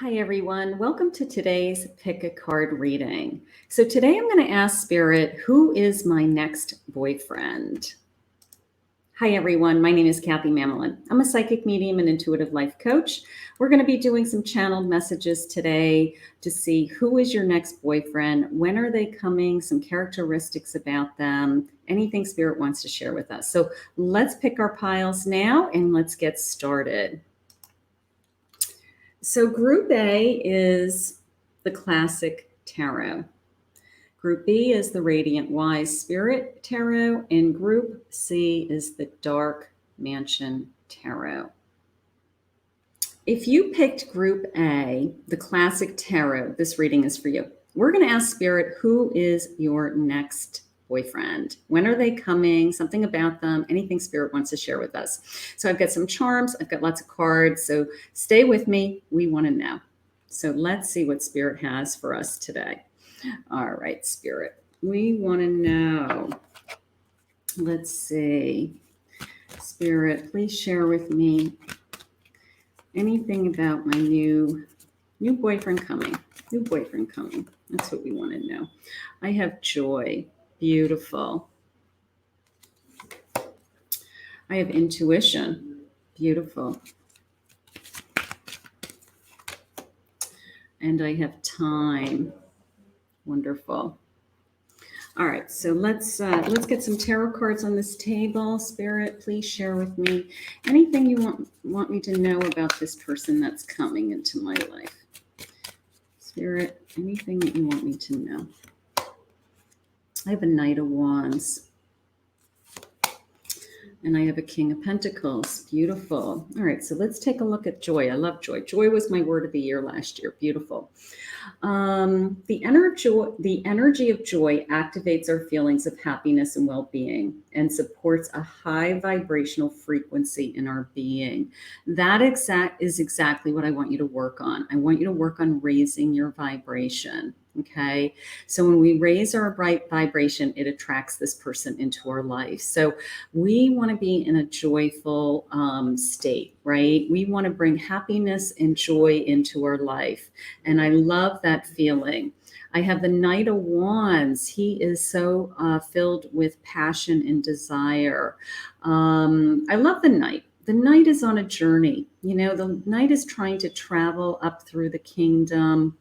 Hi, everyone. Welcome to today's Pick a Card reading. So, today I'm going to ask Spirit, who is my next boyfriend? Hi, everyone. My name is Kathy Mamolen. I'm a psychic medium and intuitive life coach. We're going to be doing some channeled messages today to see who is your next boyfriend, when are they coming, some characteristics about them, anything Spirit wants to share with us. So, let's pick our piles now and let's get started. So Group A is the classic tarot. Group B is the Radiant Wise Spirit Tarot, and Group C is the Dark Mansion Tarot. If you picked Group A, the classic tarot, this reading is for you. We're going to ask Spirit, who is your next boyfriend? When are they coming? Something about them, anything Spirit wants to share with us. So I've got some charms, I've got lots of cards, so stay with me. We want to know. So let's see what Spirit has for us today. All right, Spirit, we want to know. Let's see. Spirit, please share with me anything about my new boyfriend coming. New boyfriend coming. That's what we want to know. I have joy. Beautiful. I have intuition. Beautiful. And I have time. Wonderful. All right, so let's get some tarot cards on this table. Spirit, please share with me anything you want me to know about this person that's coming into my life. Spirit, anything that you want me to know. I have a Knight of Wands. And I have a King of Pentacles. Beautiful. All right, so let's take a look at joy. I love joy. Joy was my word of the year last year. Beautiful. The energy of joy activates our feelings of happiness and well-being and supports a high vibrational frequency in our being. That is exactly what I want you to work on. I want you to work on raising your vibration. Okay. So when we raise our bright vibration, it attracts this person into our life. So we want to be in a joyful state, right? We want to bring happiness and joy into our life. And I love that feeling. I have the Knight of Wands. He is so filled with passion and desire. I love the Knight. The Knight is on a journey. You know, the Knight is trying to travel up through the kingdom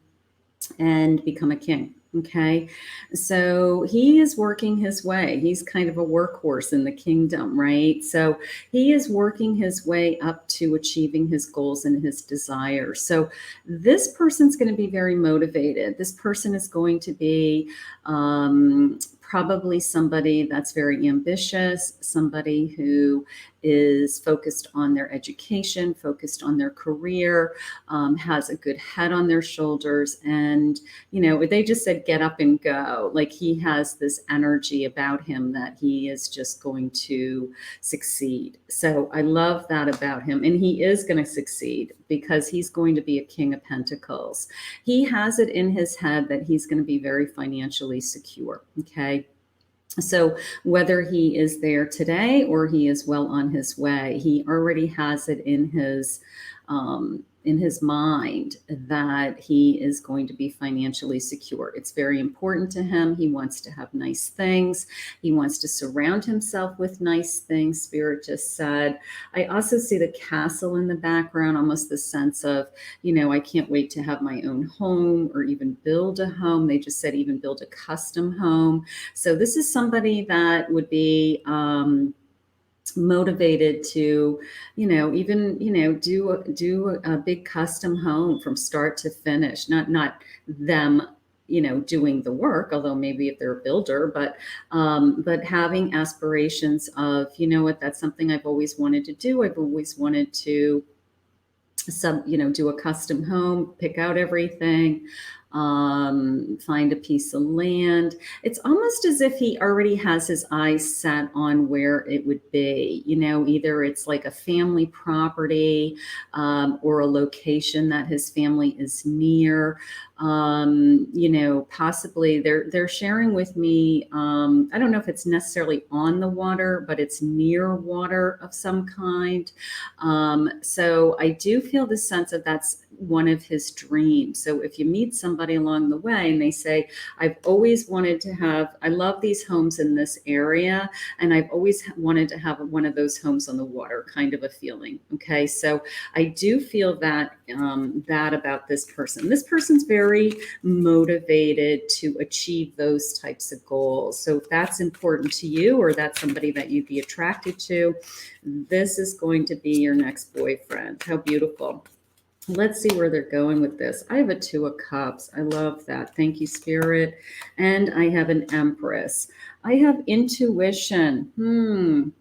and become a king. Okay. So he is working his way. He's kind of a workhorse in the kingdom, right? So he is working his way up to achieving his goals and his desires. So this person's going to be very motivated. This person is going to be probably somebody that's very ambitious, somebody who is focused on their education, focused on their career, has a good head on their shoulders. And, you know, they just said, get up and go. Like he has this energy about him that he is just going to succeed. So I love that about him. And he is going to succeed because he's going to be a King of Pentacles. He has it in his head that he's going to be very financially secure. Okay. So whether he is there today or he is well on his way, he already has it in his mind that he is going to be financially secure. It's very important to him. He wants to have nice things. He wants to surround himself with nice things, Spirit just said. I also see the castle in the background, almost the sense of, you know, I can't wait to have my own home or even build a home. They just said even build a custom home. So this is somebody that would be motivated to, you know, even, you know, do a big custom home from start to finish, not them, you know, doing the work, although maybe if they're a builder, but having aspirations of, you know what, that's something I've always wanted to do. I've always wanted to do a custom home, pick out everything, find a piece of land. It's almost as if he already has his eyes set on where it would be. You know, either it's like a family property or a location that his family is near. Possibly they're sharing with me. I don't know if it's necessarily on the water, but it's near water of some kind. So I do feel the sense of that's one of his dreams. So if you meet somebody along the way and they say, I've always wanted to have, I love these homes in this area, and I've always wanted to have one of those homes on the water, kind of a feeling. Okay. So I do feel that about this person. This person's very motivated to achieve those types of goals. So if that's important to you, or that's somebody that you'd be attracted to, this is going to be your next boyfriend. How beautiful. Let's see where they're going with this. I have a Two of Cups. I love that. Thank you, Spirit. And I have an Empress. I have intuition.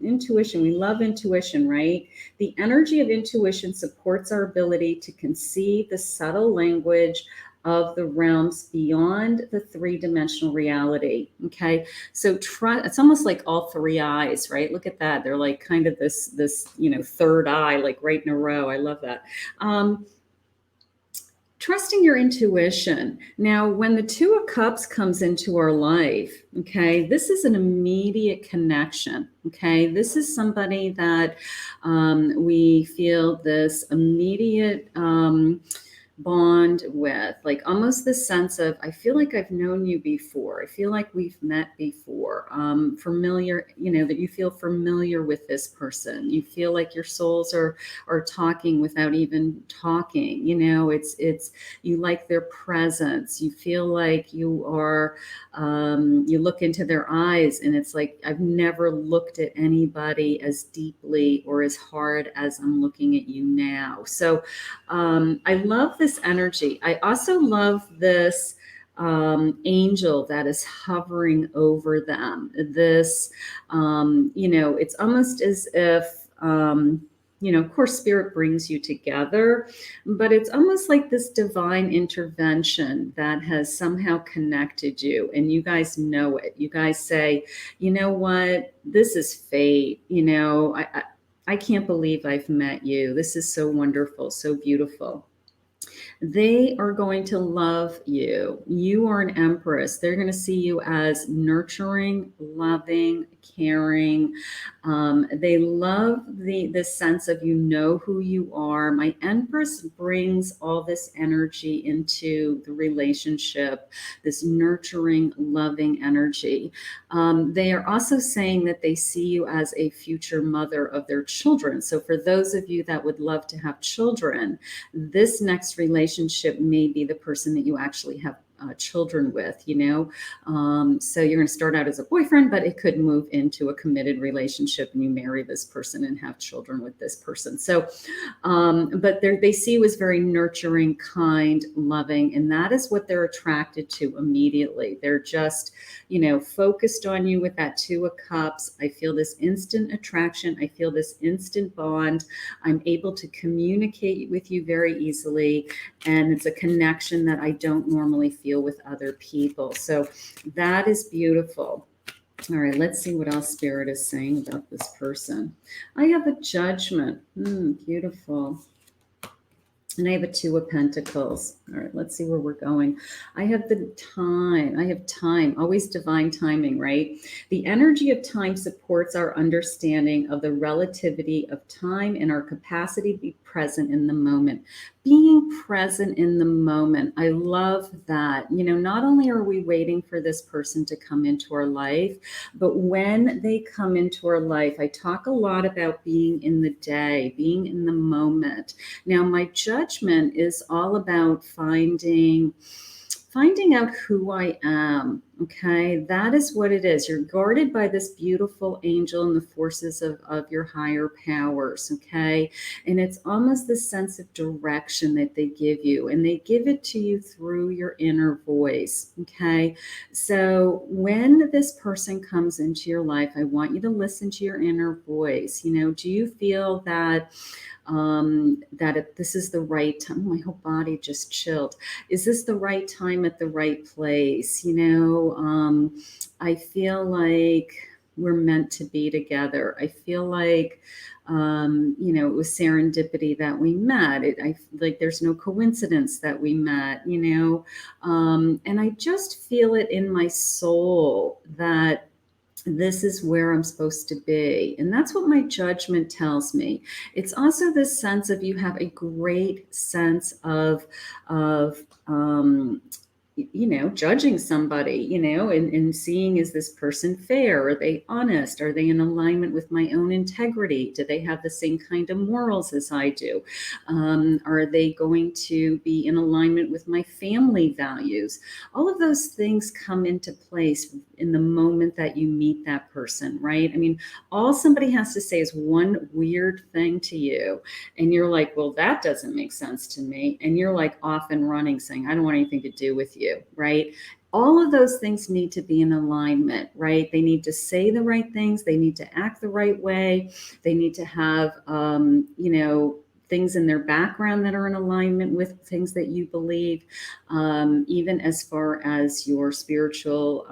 Intuition. We love intuition, right? The energy of intuition supports our ability to conceive the subtle language of the realms beyond the three-dimensional reality. Okay. So it's almost like all three eyes, right? Look at that. They're like kind of this, third eye, like right in a row. I love that. Trusting your intuition. Now, when the Two of Cups comes into our life, okay, this is an immediate connection. Okay, this is somebody that we feel this immediate bond with, like almost this sense of, I feel like I've known you before. I feel like we've met before. Familiar, that you feel familiar with this person. You feel like your souls are talking without even talking. It's you like their presence. You feel like you are, you look into their eyes and it's like, I've never looked at anybody as deeply or as hard as I'm looking at you now. So I love this energy. I also love this angel that is hovering over them. This, it's almost as if, of course, Spirit brings you together, but it's almost like this divine intervention that has somehow connected you, and you guys know it. You guys say, you know what, this is fate. I can't believe I've met you. This is so wonderful, so beautiful. They are going to love you. You are an Empress. They're going to see you as nurturing, loving, caring. They love the sense of who you are. My Empress brings all this energy into the relationship, this nurturing, loving energy. They are also saying that they see you as a future mother of their children. So for those of you that would love to have children, this next relationship may be the person that you actually have children with, so you're going to start out as a boyfriend, but it could move into a committed relationship and you marry this person and have children with this person. So, but they see you as very nurturing, kind, loving, and that is what they're attracted to immediately. They're just, focused on you with that Two of Cups. I feel this instant attraction. I feel this instant bond. I'm able to communicate with you very easily. And it's a connection that I don't normally feel with other people. So that is beautiful. All right, let's see what else Spirit is saying about this person. I have a Judgment. Beautiful. And I have a Two of Pentacles. All right, let's see where we're going. I have the time. I have time. Always divine timing, right? The energy of time supports our understanding of the relativity of time and our capacity to be present in the moment. Being present in the moment. I love that. Not only are we waiting for this person to come into our life, but when they come into our life, I talk a lot about being in the day, being in the moment. Now, my Judgment is all about finding out who I am. Okay, that is what it is. You're guarded by this beautiful angel and the forces of your higher powers. Okay, and it's almost the sense of direction that they give you, and they give it to you through your inner voice. Okay, so when this person comes into your life, I want you to listen to your inner voice. Do you feel that this is the right time? My whole body just chilled. Is this the right time at the right place? I feel like we're meant to be together. I feel like, it was serendipity that we met. I like there's no coincidence that we met, and I just feel it in my soul that this is where I'm supposed to be. And that's what my judgment tells me. It's also this sense of you have a great sense of judging somebody, and seeing, is this person fair? Are they honest? Are they in alignment with my own integrity? Do they have the same kind of morals as I do? Are they going to be in alignment with my family values? All of those things come into place in the moment that you meet that person, right? I mean, all somebody has to say is one weird thing to you, and you're like, well, that doesn't make sense to me. And you're like off and running saying, I don't want anything to do with you, right? All of those things need to be in alignment, right? They need to say the right things. They need to act the right way. They need to have, things in their background that are in alignment with things that you believe, even as far as your spiritual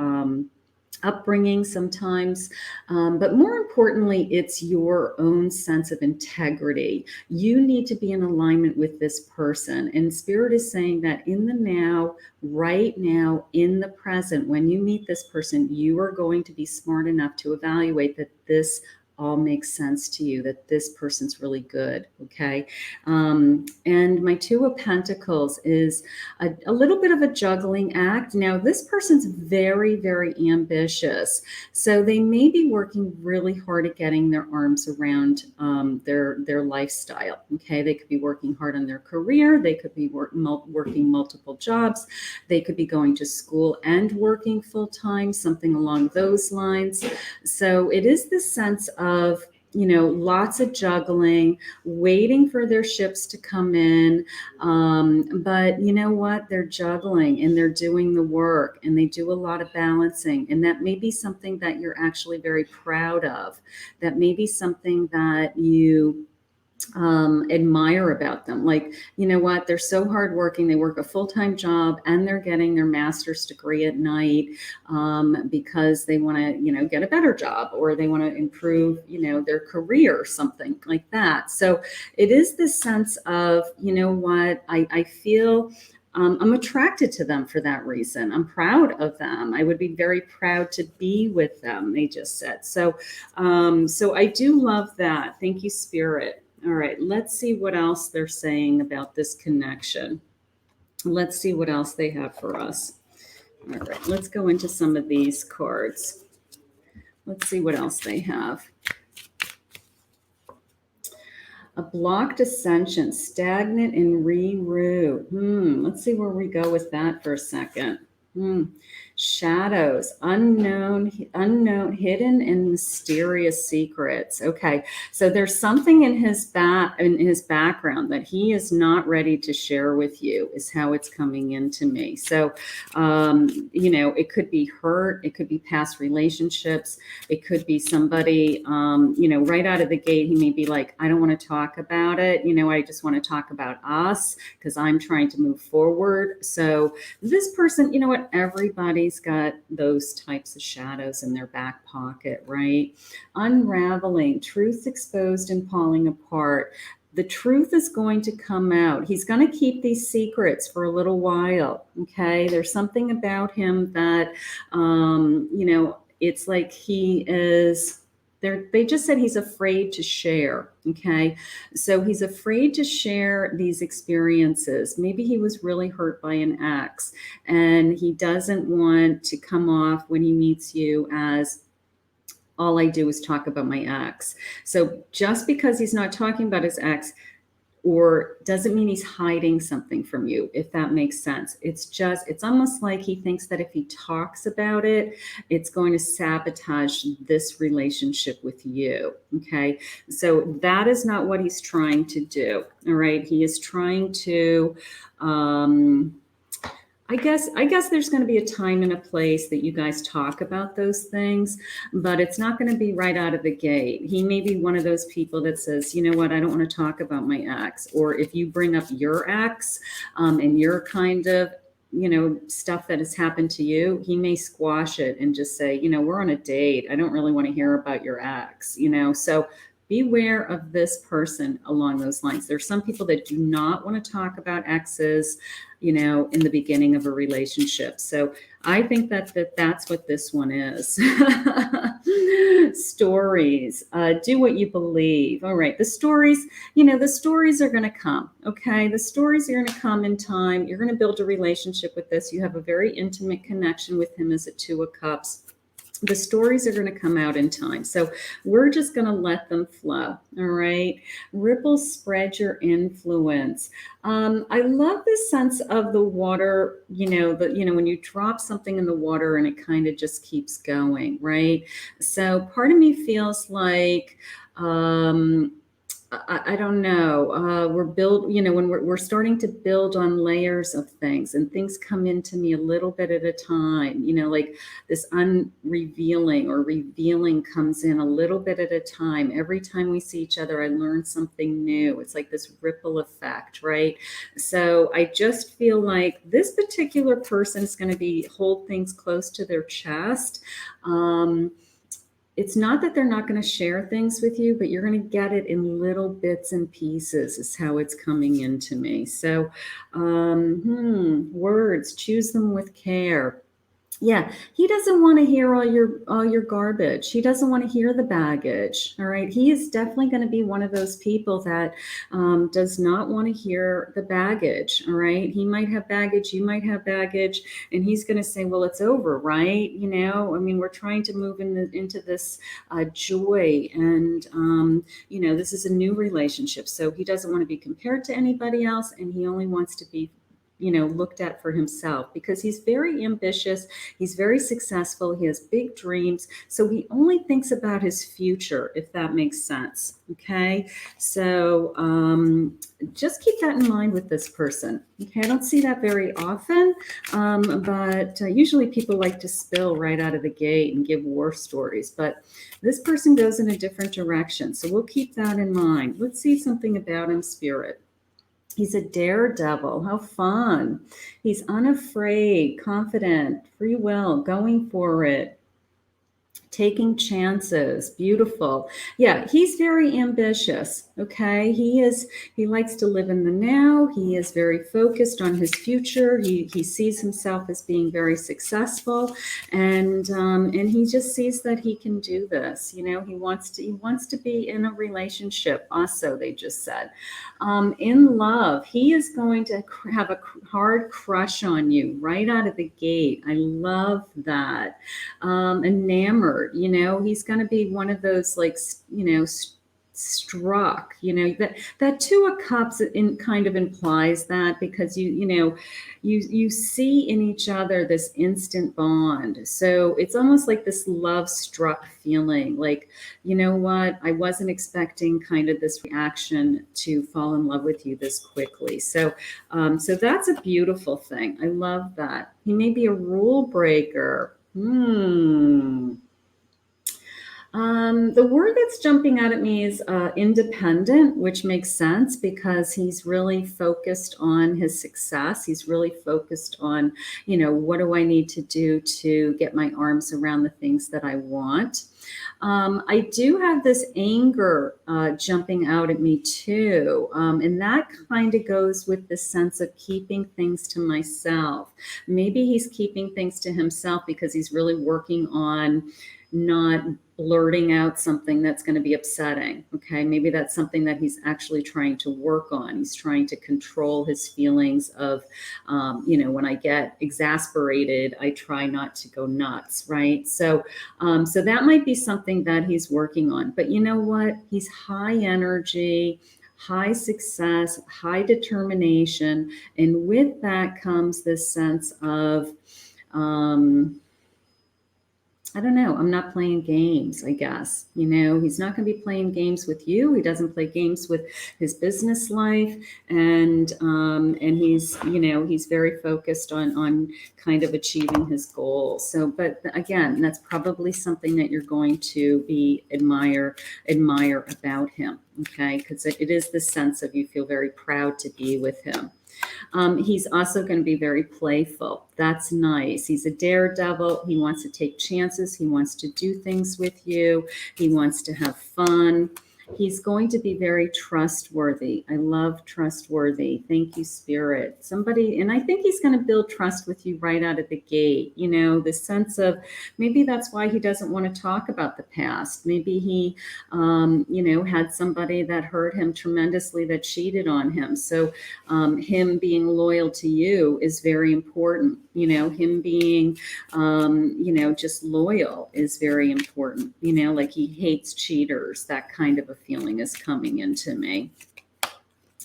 upbringing sometimes. But more importantly, it's your own sense of integrity. You need to be in alignment with this person. And Spirit is saying that in the now, right now, in the present, when you meet this person, you are going to be smart enough to evaluate that this all makes sense to you, that this person's really good. Okay. And my Two of Pentacles is a little bit of a juggling act. Now, this person's very, very ambitious. So they may be working really hard at getting their arms around their lifestyle. Okay. They could be working hard on their career. They could be working multiple jobs. They could be going to school and working full time, something along those lines. So it is this sense of, lots of juggling, waiting for their ships to come in. But you know what? They're juggling and they're doing the work, and they do a lot of balancing. And that may be something that you're actually very proud of. That may be something that you admire about them. Like, you know what, they're so hardworking. They work a full-time job and they're getting their master's degree at night because they want to, get a better job, or they want to improve, their career or something like that. So it is this sense of, I feel I'm attracted to them for that reason. I'm proud of them. I would be very proud to be with them, they just said. So I do love that. Thank you, Spirit. All right, let's see what else they're saying about this connection. Let's see what else they have for us. All right, let's go into some of these cards. Let's see what else they have. A blocked ascension, stagnant and re-root. Let's see where we go with that for a second. Shadows, unknown, hidden and mysterious secrets. Okay, so there's something in his background that he is not ready to share with you, is how it's coming into me. So, it could be hurt, it could be past relationships, it could be somebody, right out of the gate, he may be like, I don't want to talk about it. I just want to talk about us because I'm trying to move forward. So this person, everybody's got those types of shadows in their back pocket, right? Unraveling, truth exposed and falling apart. The truth is going to come out. He's going to keep these secrets for a little while. Okay. There's something about him that, it's like he is. They just said he's afraid to share. Okay. So he's afraid to share these experiences. Maybe he was really hurt by an ex, and he doesn't want to come off when he meets you as, all I do is talk about my ex. So just because he's not talking about his ex, or doesn't mean he's hiding something from you, if that makes sense. It's almost like he thinks that if he talks about it, it's going to sabotage this relationship with you. Okay. So that is not what he's trying to do. All right. He is trying to, I guess there's going to be a time and a place that you guys talk about those things, but it's not going to be right out of the gate. He may be one of those people that says, you know what, I don't want to talk about my ex. Or if you bring up your ex and you're kind of stuff that has happened to you, he may squash it and just say, we're on a date. I don't really want to hear about your ex, so beware of this person along those lines. There's some people that do not want to talk about exes, in the beginning of a relationship. So I think that's what this one is. Stories. Do what you believe. All right. The stories, the stories are going to come. Okay. The stories are going to come in time. You're going to build a relationship with this. You have a very intimate connection with him as a Two of Cups. The stories are going to come out in time. So we're just going to let them flow. All right. Ripples spread your influence. I love this sense of the water, when you drop something in the water and it kind of just keeps going. Right. So part of me feels like, I don't know. When we're starting to build on layers of things, and things come into me a little bit at a time, like this unrevealing or revealing comes in a little bit at a time. Every time we see each other, I learn something new. It's like this ripple effect, right? So I just feel like this particular person is going to hold things close to their chest. It's not that they're not going to share things with you, but you're going to get it in little bits and pieces is how it's coming into me. So words, choose them with care. Yeah, he doesn't want to hear all your garbage. He doesn't want to hear the baggage. All right. He is definitely going to be one of those people that does not want to hear the baggage. All right. He might have baggage. You might have baggage. And he's going to say, well, it's over, right? We're trying to move into this joy. And, this is a new relationship. So he doesn't want to be compared to anybody else. And he only wants to be looked at for himself, because he's very ambitious. He's very successful. He has big dreams. So he only thinks about his future, if that makes sense. Okay. So just keep that in mind with this person. Okay. I don't see that very often. But usually people like to spill right out of the gate and give war stories, but this person goes in a different direction. So we'll keep that in mind. Let's see something about him, Spirit. He's a daredevil. How fun. He's unafraid, confident, free will, going for it, taking chances. Beautiful. Yeah, he's very ambitious. Okay. He likes to live in the now. He is very focused on his future. He sees himself as being very successful, and he just sees that he can do this. He wants to be in a relationship. Also, they just said, in love, he is going to have a hard crush on you right out of the gate. I love that. Enamored. He's going to be one of those, like, struck, that Two of Cups kind of implies that, because you see in each other this instant bond. So it's almost like this love struck feeling, like, what, I wasn't expecting kind of this reaction to fall in love with you this quickly. So that's a beautiful thing. I love that. He may be a rule breaker. The word that's jumping out at me is independent, which makes sense, because he's really focused on his success. He's really focused on, what do I need to do to get my arms around the things that I want. I do have this anger jumping out at me too. And that kind of goes with the sense of keeping things to myself. Maybe he's keeping things to himself because he's really working on not blurting out something that's going to be upsetting. Okay. Maybe that's something that he's actually trying to work on. He's trying to control his feelings of, when I get exasperated, I try not to go nuts. Right. So that might be something that he's working on, but you know what? He's high energy, high success, high determination. And with that comes this sense of, I don't know. I'm not playing games, I guess. He's not going to be playing games with you. He doesn't play games with his business life. And he's, he's very focused on kind of achieving his goals. So, but again, that's probably something that you're going to be admire about him. Okay. Because it is the sense of you feel very proud to be with him. He's also going to be very playful. That's nice. He's a daredevil. He wants to take chances. He wants to do things with you. He wants to have fun. He's going to be very trustworthy. I love trustworthy. Thank you, Spirit. Somebody, and I think he's going to build trust with you right out of the gate. You know, the sense of maybe that's why he doesn't want to talk about the past. Maybe he, you know, had somebody that hurt him tremendously that cheated on him. So him being loyal to you is very important. You know, him being, you know, just loyal is very important. You know, like he hates cheaters. That kind of a feeling is coming into me.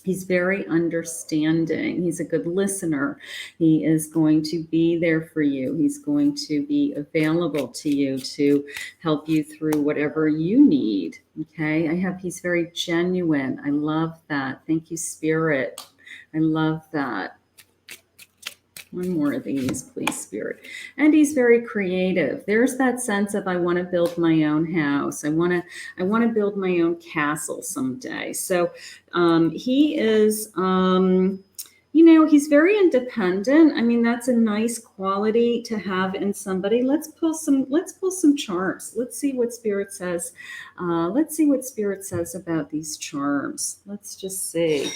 He's very understanding. He's a good listener. He is going to be there for you. He's going to be available to you to help you through whatever you need. Okay. He's very genuine. I love that. Thank you, Spirit. I love that. One more of these, please, Spirit. And he's very creative. There's that sense of I want to build my own house. I want to build my own castle someday. So he is, you know, he's very independent. I mean, that's a nice quality to have in somebody. Let's pull some charms. Let's see what Spirit says. Let's see what Spirit says about these charms. Let's just see.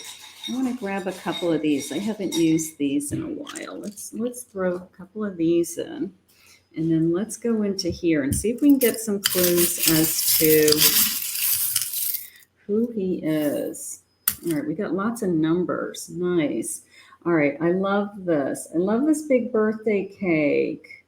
I want to grab a couple of these. I haven't used these in a while. Let's throw a couple of these in. And then let's go into here and see if we can get some clues as to who he is. All right, we got lots of numbers. Nice. All right, I love this. I love this big birthday cake.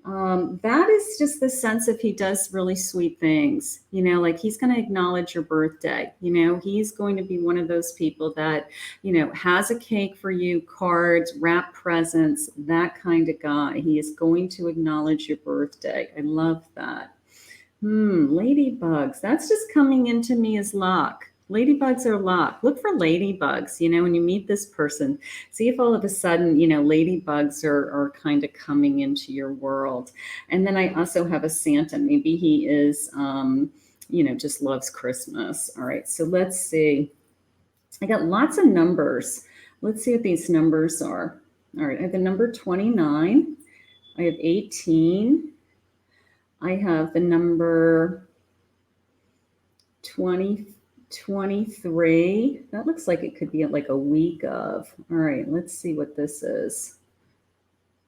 That is just the sense of he does really sweet things, you know, like he's going to acknowledge your birthday. You know, he's going to be one of those people that, you know, has a cake for you, cards, wrap presents, that kind of guy. He is going to acknowledge your birthday. I love that. Ladybugs. That's just coming into me as luck. Ladybugs are luck. Look for ladybugs, you know, when you meet this person. See if all of a sudden, you know, ladybugs are kind of coming into your world. And then I also have a Santa. Maybe he is, you know, just loves Christmas. All right, so let's see. I got lots of numbers. Let's see what these numbers are. All right, I have the number 29. I have 18. I have the number 23. That looks like it could be like a week of. All right, let's see what this is.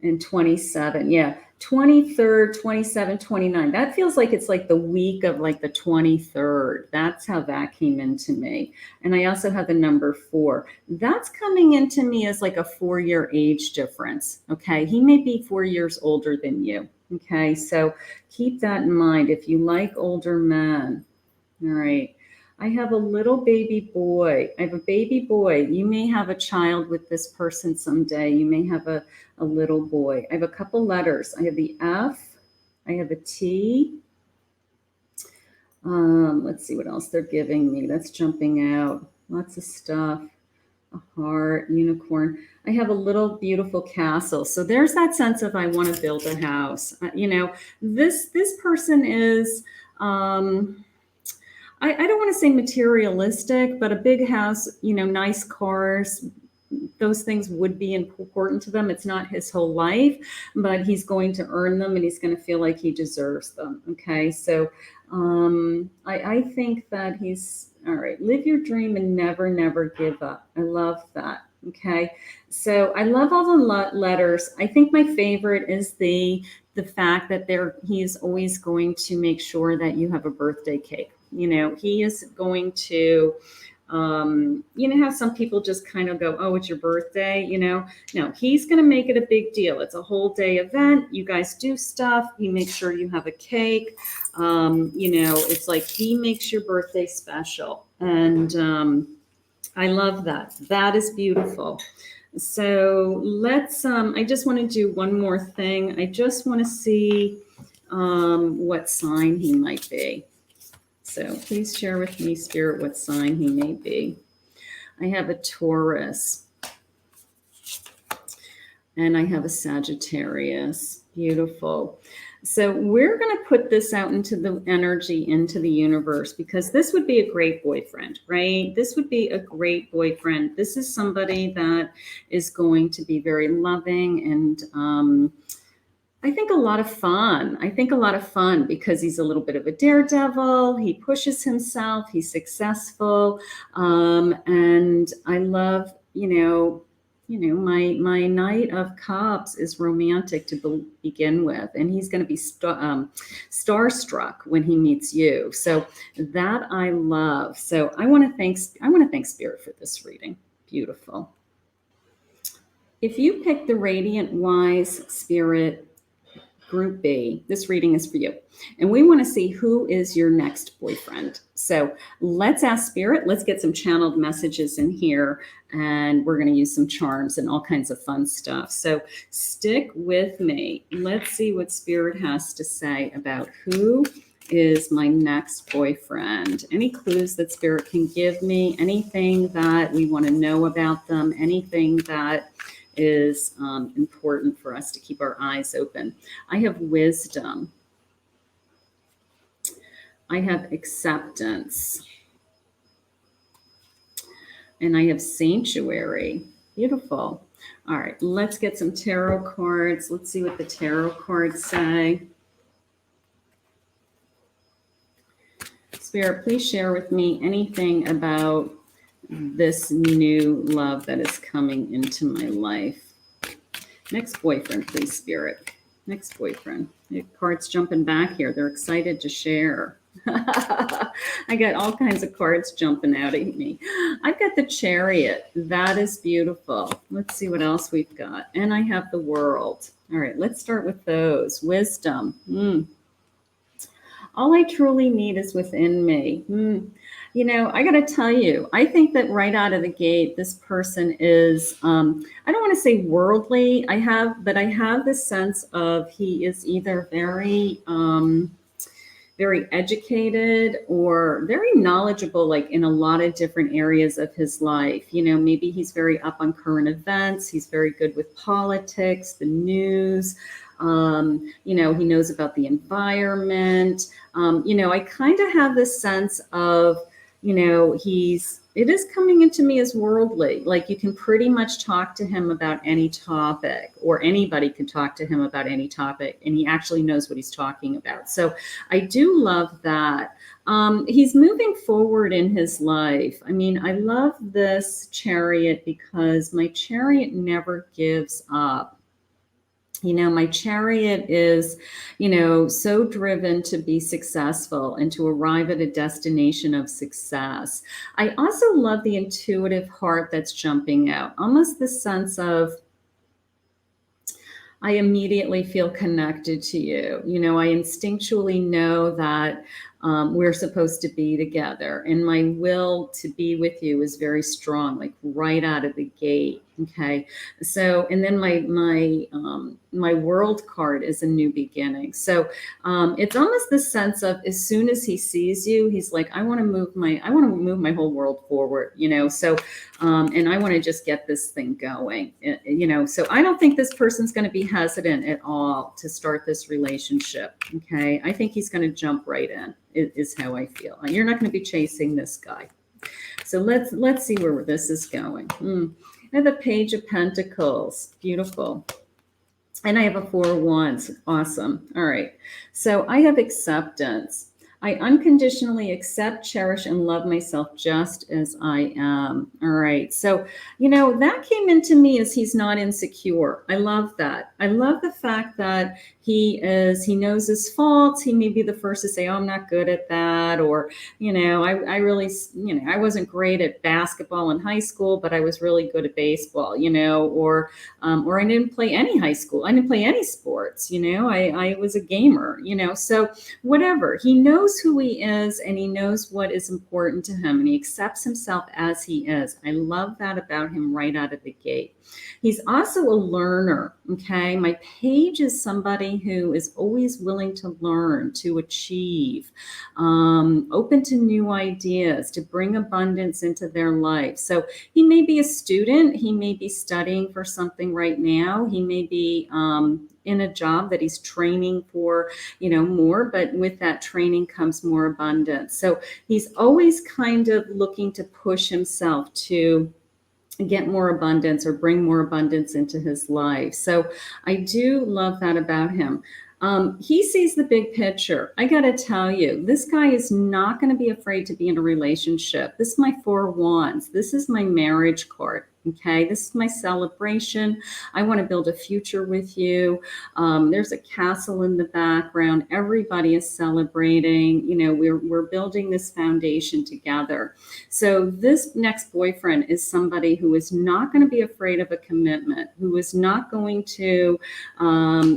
And 27. Yeah, 23rd, 27, 29. That feels like it's like the week of like the 23rd. That's how that came into me. And I also have the number 4. That's coming into me as like a 4-year age difference. Okay, he may be 4 years older than you. Okay, so keep that in mind if you like older men. All right. I have a little baby boy. I have a baby boy. You may have a child with this person someday. You may have a little boy. I have a couple letters. I have the F. I have a T. Let's see what else they're giving me. That's jumping out. Lots of stuff. A heart, unicorn. I have a little beautiful castle. So there's that sense of I want to build a house. You know, this person is... I don't want to say materialistic, but a big house, you know, nice cars, those things would be important to them. It's not his whole life, but he's going to earn them and he's going to feel like he deserves them. Okay. So I think that he's, all right, live your dream and never, never give up. I love that. Okay. So I love all the letters. I think my favorite is the fact that he is always going to make sure that you have a birthday cake. You know, he is going to, you know how some people just kind of go, oh, it's your birthday, you know? No, he's going to make it a big deal. It's a whole day event. You guys do stuff. He makes sure you have a cake. You know, it's like he makes your birthday special. And I love that. That is beautiful. So let's, I just want to do one more thing. I just want to see what sign he might be. So please share with me, Spirit, what sign he may be. I have a Taurus. And I have a Sagittarius. Beautiful. So we're going to put this out into the energy, into the universe, because this would be a great boyfriend, right? This would be a great boyfriend. This is somebody that is going to be very loving and I think a lot of fun. I think a lot of fun because he's a little bit of a daredevil. He pushes himself. He's successful. And I love, my Knight of Cups is romantic to begin with, and he's going to be starstruck when he meets you. So that I love. So I want to thank Spirit for this reading. Beautiful. If you pick the Radiant Wise Spirit Group B, this reading is for you. And we want to see who is your next boyfriend. So let's ask Spirit. Let's get some channeled messages in here. And we're going to use some charms and all kinds of fun stuff. So stick with me. Let's see what Spirit has to say about who is my next boyfriend. Any clues that Spirit can give me? Anything that we want to know about them? Anything that is important for us to keep our eyes open. I have wisdom. I have acceptance. And I have sanctuary. Beautiful. All right, let's get some tarot cards. Let's see what the tarot cards say. Spirit, please share with me anything about this new love that is coming into my life. Next boyfriend, please, Spirit. Next boyfriend. The cards jumping back here. They're excited to share. I got all kinds of cards jumping out at me. I've got the Chariot. That is beautiful. Let's see what else we've got. And I have the World. All right, let's start with those. Wisdom. All I truly need is within me. I got to tell you, I think that right out of the gate, this person is, I don't want to say worldly. I have this sense of he is either very educated or very knowledgeable, like in a lot of different areas of his life. Maybe he's very up on current events. He's very good with politics, the news. He knows about the environment. I kind of have this sense of, it is coming into me as worldly. Like you can pretty much talk to him about any topic, or anybody can talk to him about any topic, and he actually knows what he's talking about. So I do love that. He's moving forward in his life. I mean, I love this Chariot because my Chariot never gives up. My Chariot is, so driven to be successful and to arrive at a destination of success. I also love the intuitive heart that's jumping out, almost the sense of, I immediately feel connected to you. I instinctually know that we're supposed to be together, and my will to be with you is very strong, like right out of the gate. Okay. So, and then my World card is a new beginning. So it's almost the sense of, as soon as he sees you, he's like, I want to move my whole world forward, so, and I want to just get this thing going, so I don't think this person's going to be hesitant at all to start this relationship. Okay. I think he's going to jump right in, is how I feel. You're not going to be chasing this guy. So let's see where this is going. I have the Page of Pentacles. Beautiful. And I have a 4 of Wands. Awesome. All right. So I have acceptance. I unconditionally accept, cherish, and love myself just as I am. All right. So, that came into me as he's not insecure. I love that. I love the fact that he knows his faults. He may be the first to say, oh, I'm not good at that. Or, I really, I wasn't great at basketball in high school, but I was really good at baseball, or I didn't play any high school. I didn't play any sports, I was a gamer, so whatever. He knows who he is, and he knows what is important to him, and he accepts himself as he is. I love that about him right out of the gate. He's also a learner. Okay, my page is somebody who is always willing to learn, to achieve, open to new ideas, to bring abundance into their life. So he may be a student, he may be studying for something right now, he may be in a job that he's training for, more, but with that training comes more abundance. So he's always kind of looking to push himself to get more abundance or bring more abundance into his life. So I do love that about him. He sees the big picture. I got to tell you, this guy is not going to be afraid to be in a relationship. This is my 4 wands. This is my marriage card. Okay, this is my celebration. I want to build a future with you. There's a castle in the background. Everybody is celebrating. We're building this foundation together. So this next boyfriend is somebody who is not going to be afraid of a commitment, who is not going to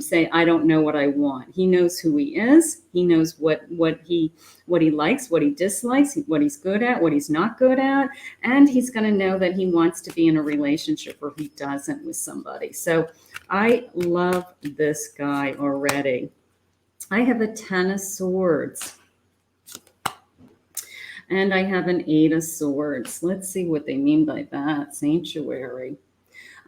say, I don't know what I want. He knows who he is. He knows what he likes, what he dislikes, what he's good at, what he's not good at. And he's going to know that he wants to be in a relationship or he doesn't with somebody. So I love this guy already. I have a 10 of swords. And I have an 8 of swords. Let's see what they mean by that. Sanctuary.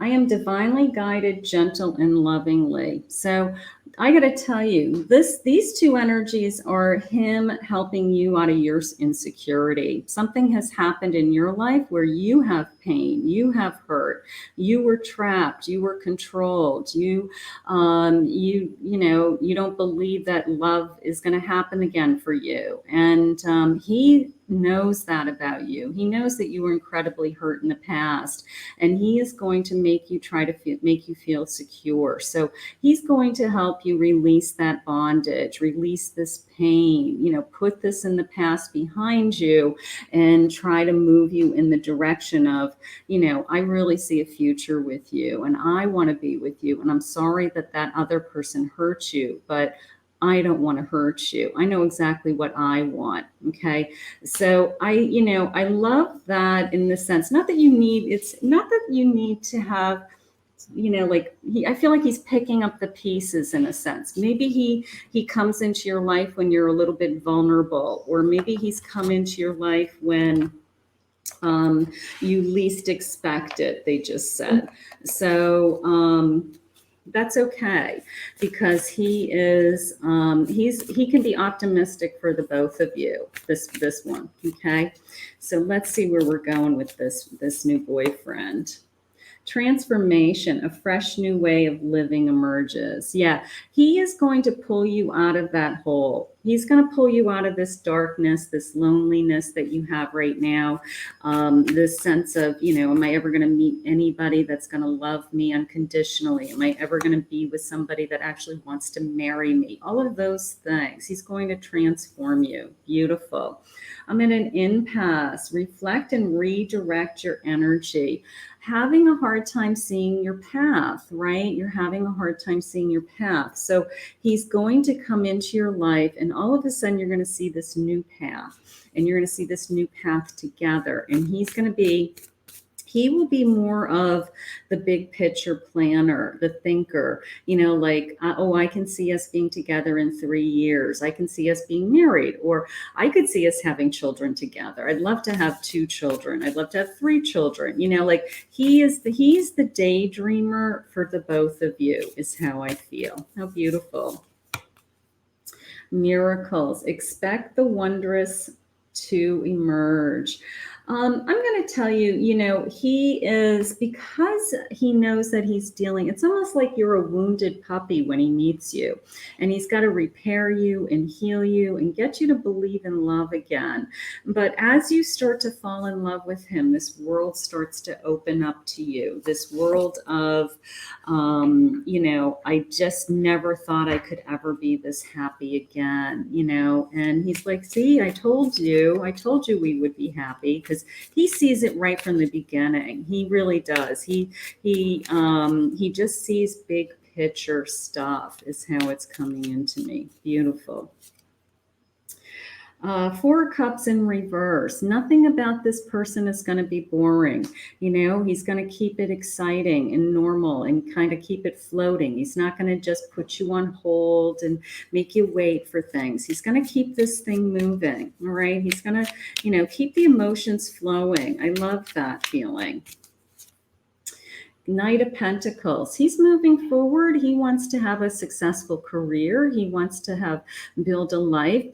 I am divinely guided, gentle, and lovingly. So I got to tell you, these two energies are him helping you out of your insecurity. Something has happened in your life where you have pain, you have hurt, you were trapped, you were controlled, you don't believe that love is going to happen again for you. And he knows that about you. He knows that you were incredibly hurt in the past, and he is going to make you make you feel secure. So he's going to help you release that bondage, release this pain, put this in the past behind you and try to move you in the direction of, I really see a future with you and I want to be with you. And I'm sorry that other person hurt you, but I don't want to hurt you. I know exactly what I want. Okay. So I love that in the sense, it's not that you need to have, I feel like he's picking up the pieces in a sense. Maybe he comes into your life when you're a little bit vulnerable, or maybe he's come into your life when you least expect it, they just said. So, that's okay, because he can be optimistic for the both of you, this one. Okay. So let's see where we're going with this new boyfriend. Transformation, a fresh new way of living emerges. Yeah, he is going to pull you out of that hole. He's going to pull you out of this darkness, this loneliness that you have right now. This sense of, am I ever going to meet anybody that's going to love me unconditionally? Am I ever going to be with somebody that actually wants to marry me? All of those things. He's going to transform you. Beautiful. I'm in an impasse. Reflect and redirect your energy. Having a hard time seeing your path, right? You're having a hard time seeing your path. So he's going to come into your life, and all of a sudden you're going to see this new path, and you're going to see this new path together. And he will be more of the big picture planner, the thinker, I can see us being together in 3 years. I can see us being married, or I could see us having children together. I'd love to have 2 children. I'd love to have 3 children. He's the daydreamer for the both of you, is how I feel. How beautiful. Miracles. Expect the wondrous to emerge. I'm going to tell you, he is, because he knows that he's dealing, it's almost like you're a wounded puppy when he meets you, and he's got to repair you and heal you and get you to believe in love again. But as you start to fall in love with him, this world starts to open up to you, this world of, I just never thought I could ever be this happy again, and he's like, see, I told you we would be happy, because he sees it right from the beginning. He really does. He just sees big picture stuff, is how it's coming into me. Beautiful. Four of Cups in reverse. Nothing about this person is going to be boring. You know, he's going to keep it exciting and normal and kind of keep it floating. He's not going to just put you on hold and make you wait for things. He's going to keep this thing moving. All right. He's going to, you know, keep the emotions flowing. I love that feeling. Knight of Pentacles. He's moving forward. He wants to have a successful career. He wants to build a life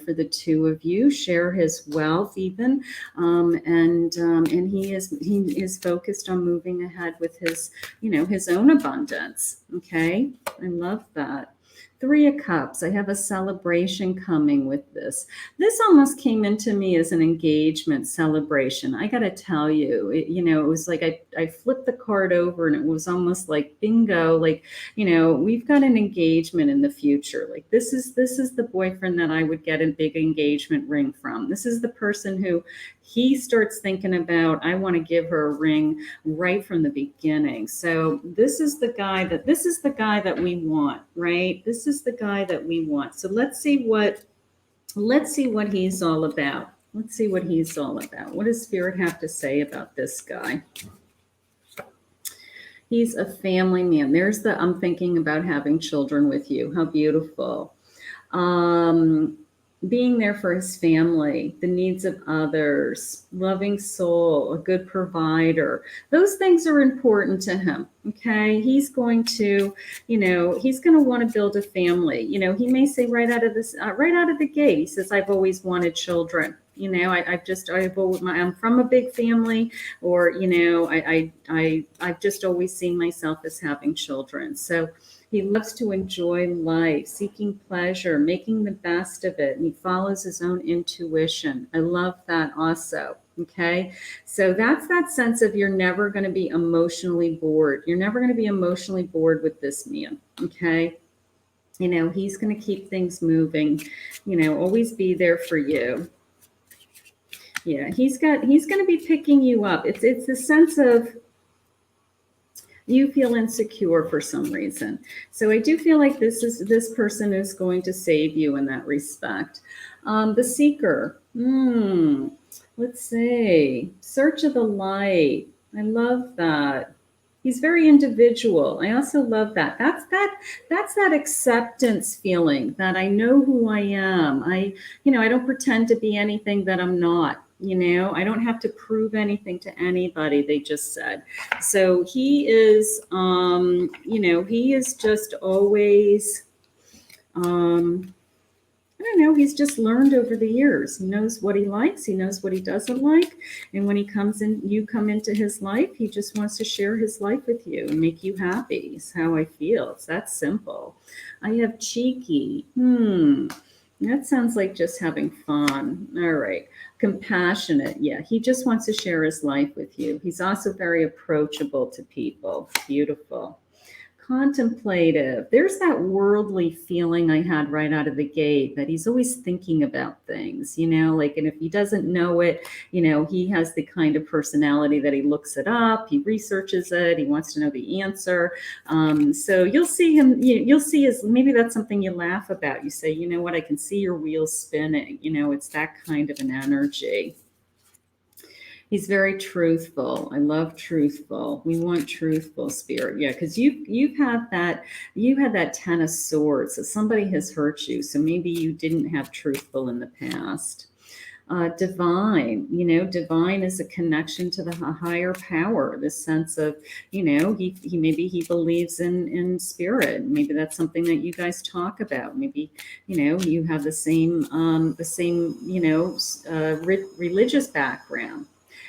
for the two of you, share his wealth even, and he is focused on moving ahead with his, you know, his own abundance. Okay, I love that. Three of Cups. I have a celebration coming with this. This almost came into me as an engagement celebration. I got to tell you, you know, it was like I flipped the card over and it was almost like bingo, like, you know, we've got an engagement in the future. Like this is the boyfriend that I would get a big engagement ring from. This is the person who he starts thinking about, I want to give her a ring right from the beginning. So this is the guy that we want, right? This is the guy that we want. So let's see what he's all about. Let's see what he's all about. What does Spirit have to say about this guy? He's a family man. There's the, I'm thinking about having children with you. How beautiful. Being there for his family, the needs of others, loving soul, a good provider. Those things are important to him. Okay. He's going to, you know, he's going to want to build a family. You know, he may say right out of the gate, he says, I've always wanted children. You know, I'm from a big family, or, you know, I've just always seen myself as having children. So he loves to enjoy life, seeking pleasure, making the best of it, and he follows his own intuition. I love that also. Okay, so that's that sense of you're never going to be emotionally bored. You're never going to be emotionally bored with this man. Okay, you know, he's going to keep things moving. You know, always be there for you. Yeah, he's going to be picking you up. It's a sense of you feel insecure for some reason. So I do feel like this person is going to save you in that respect. The Seeker. Let's see. Search of the light. I love that. He's very individual. I also love that. That's that acceptance feeling that I know who I am. I don't pretend to be anything that I'm not. You know, I don't have to prove anything to anybody, they just said. So he is, he is just always, I don't know, he's just learned over the years. He knows what he likes. He knows what he doesn't like. And when he comes in, you come into his life, he just wants to share his life with you and make you happy is how I feel. It's that simple. I have cheeky. That sounds like just having fun. All right. Compassionate. Yeah, he just wants to share his life with you. He's also very approachable to people. Beautiful. Contemplative. There's that worldly feeling I had right out of the gate that he's always thinking about things, you know, like, and if he doesn't know it, you know, he has the kind of personality that he looks it up, he researches it, he wants to know the answer. So you'll see him, you'll see his, maybe that's something you laugh about. You say, you know what, I can see your wheels spinning. You know, it's that kind of an energy. He's very truthful. I love truthful. We want truthful, Spirit. Yeah, because you had that 10 of swords. So somebody has hurt you. So maybe you didn't have truthful in the past. Divine, you know, divine is a connection to the higher power, this sense of, you know, he maybe he believes in spirit. Maybe that's something that you guys talk about. Maybe, you know, you have the same religious background.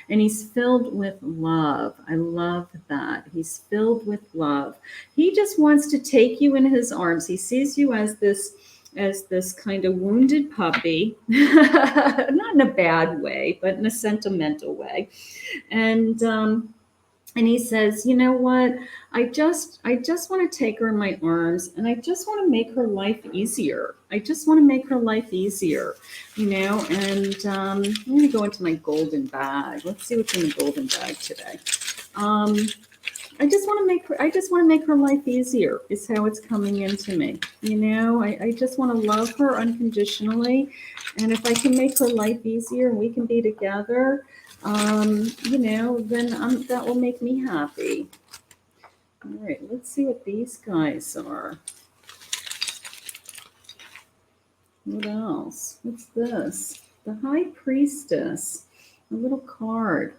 And he's filled with love. I love that. He's filled with love. He just wants to take you in his arms. He sees you as this kind of wounded puppy, not in a bad way, but in a sentimental way. And he says, you know what? I just want to take her in my arms, and I just want to make her life easier. I just want to make her life easier, you know. And I'm going to go into my golden bag. Let's see what's in the golden bag today. I just want to make her life easier is how it's coming into me. You know, I just want to love her unconditionally. And if I can make her life easier and we can be together, you know, then that will make me happy. All right, let's see what these guys are. What else? What's this? The High Priestess. A little card.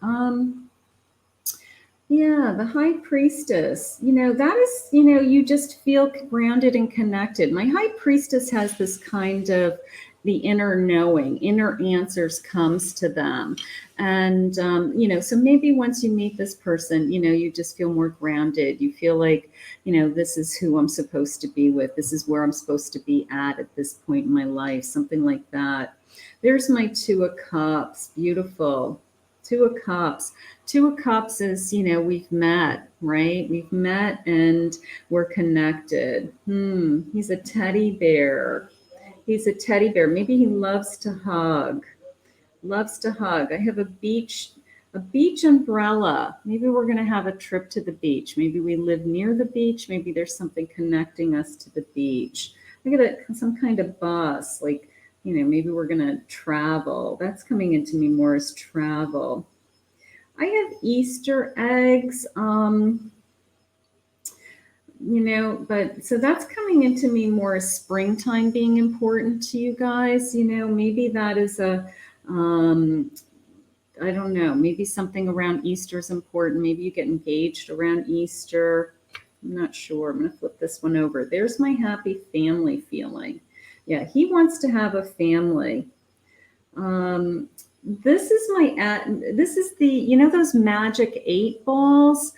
Yeah, the High Priestess. You know, that is, you know, you just feel grounded and connected. My High Priestess has this kind of the inner knowing, inner answers comes to them. And, you know, so maybe once you meet this person, you know, you just feel more grounded. You feel like, you know, this is who I'm supposed to be with. This is where I'm supposed to be at this point in my life, something like that. There's my Two of Cups. Beautiful. Two of Cups. Two of Cups is, you know, we've met, right? We've met and we're connected. He's a teddy bear. He's a teddy bear. Maybe he loves to hug. Loves to hug. I have a beach umbrella. Maybe we're going to have a trip to the beach. Maybe we live near the beach. Maybe there's something connecting us to the beach. Look at it, some kind of bus, like, you know, maybe we're going to travel. That's coming into me more as travel. I have Easter eggs, you know, but so that's coming into me more as springtime being important to you guys. You know, maybe that is a, I don't know, maybe something around Easter is important. Maybe you get engaged around Easter. I'm not sure. I'm going to flip this one over. There's my happy family feeling. Yeah, he wants to have a family. This is this is the, you know, those magic 8 balls.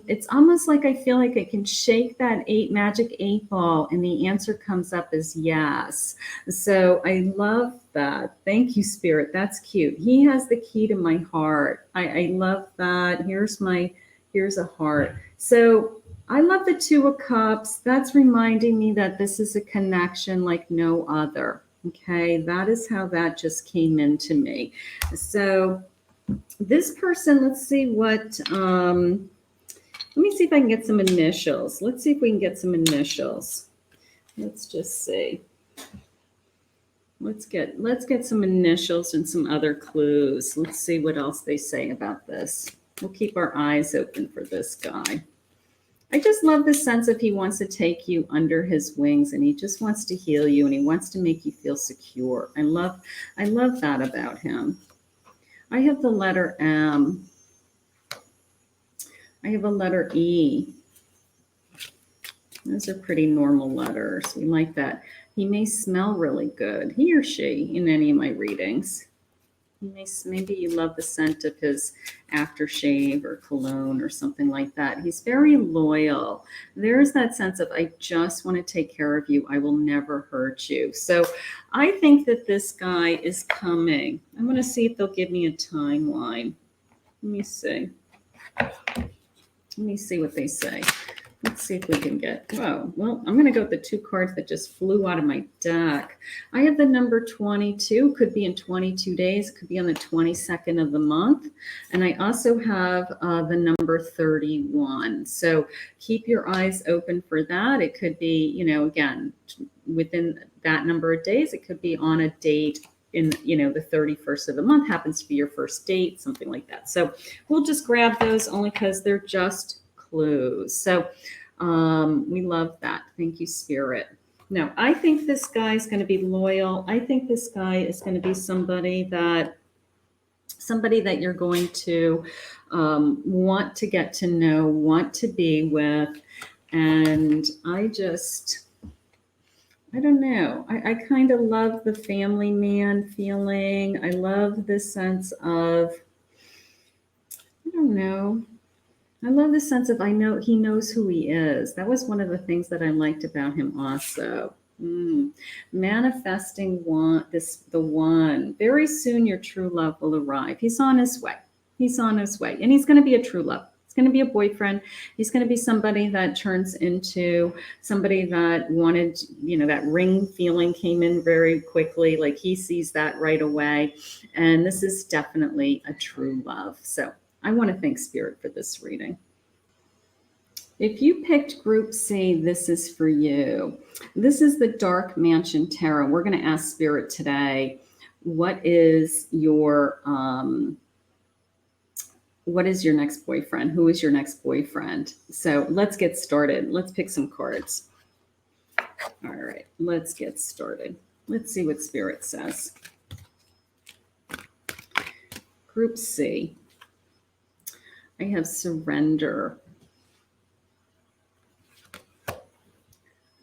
It's almost like I feel like I can shake that magic 8 ball and the answer comes up as yes. So I love that. Thank you, Spirit. That's cute. He has the key to my heart. I love that. Here's a heart. So I love the Two of Cups. That's reminding me that this is a connection like no other. Okay, that is how that just came into me. So this person, let's see what, let me see if I can get some initials. Let's see if we can get some initials. Let's just see. Let's get some initials and some other clues. Let's see what else they say about this. We'll keep our eyes open for this guy. I just love the sense of he wants to take you under his wings and he just wants to heal you and he wants to make you feel secure. I love that about him. I have the letter M. I have a letter E. Those are pretty normal letters. We like that. He may smell really good, he or she, in any of my readings. Maybe you love the scent of his aftershave or cologne or something like that. He's very loyal. There's that sense of, I just want to take care of you. I will never hurt you. So I think that this guy is coming. I'm going to see if they'll give me a timeline. Let me see. Let me see what they say. Let's see if we can get, oh, well, I'm going to go with the 2 cards that just flew out of my deck. I have the number 22, could be in 22 days, could be on the 22nd of the month. And I also have the number 31. So keep your eyes open for that. It could be, you know, again, within that number of days, it could be on a date in, you know, the 31st of the month happens to be your first date, something like that. So we'll just grab those only because they're just clues. So we love that. Thank you, Spirit. Now, I think this guy is going to be loyal. I think this guy is going to be somebody that you're going to want to get to know, want to be with. And I don't know. I kind of love the family man feeling. I love this sense of, I don't know. I love the sense of, I know he knows who he is. That was one of the things that I liked about him also. Manifesting the one. Very soon your true love will arrive. He's on his way. He's on his way. And he's going to be a true love. He's going to be a boyfriend. He's going to be somebody that turns into somebody that wanted, you know, that ring feeling came in very quickly. Like he sees that right away. And this is definitely a true love. So I want to thank Spirit for this reading. If you picked Group C, this is for you. This is the Dark Mansion Tarot. We're going to ask Spirit today, what is your next boyfriend? Who is your next boyfriend? So let's get started. Let's pick some cards. All right, let's get started. Let's see what Spirit says. Group C. I have surrender.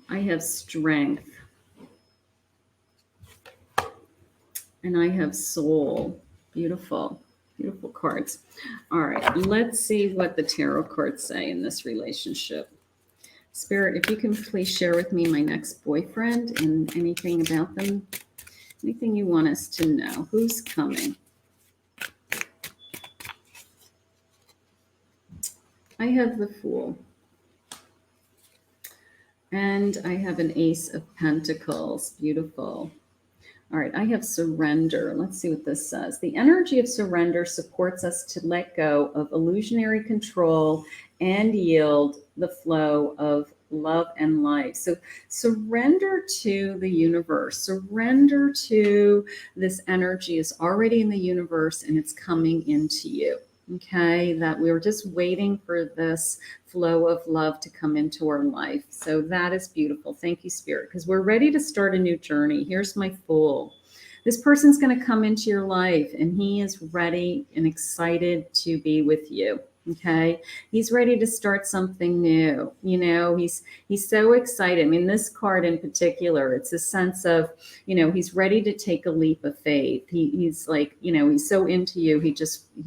I have strength. And I have soul. Beautiful. Beautiful cards. All right, let's see what the tarot cards say in this relationship. Spirit, if you can please share with me my next boyfriend and anything about them, anything you want us to know. Who's coming? I have the Fool. And I have an Ace of Pentacles. Beautiful. All right, I have surrender. Let's see what this says. The energy of surrender supports us to let go of illusionary control and yield the flow of love and life. So surrender to the universe. Surrender to this energy is already in the universe and it's coming into you. Okay, that we were just waiting for this flow of love to come into our life. So that is beautiful. Thank you, Spirit, because we're ready to start a new journey. Here's my Fool. This person's going to come into your life and he is ready and excited to be with you. Okay, he's ready to start something new. You know, he's so excited. I mean, this card in particular, it's a sense of, you know, he's ready to take a leap of faith. He's like, you know, he's so into you. He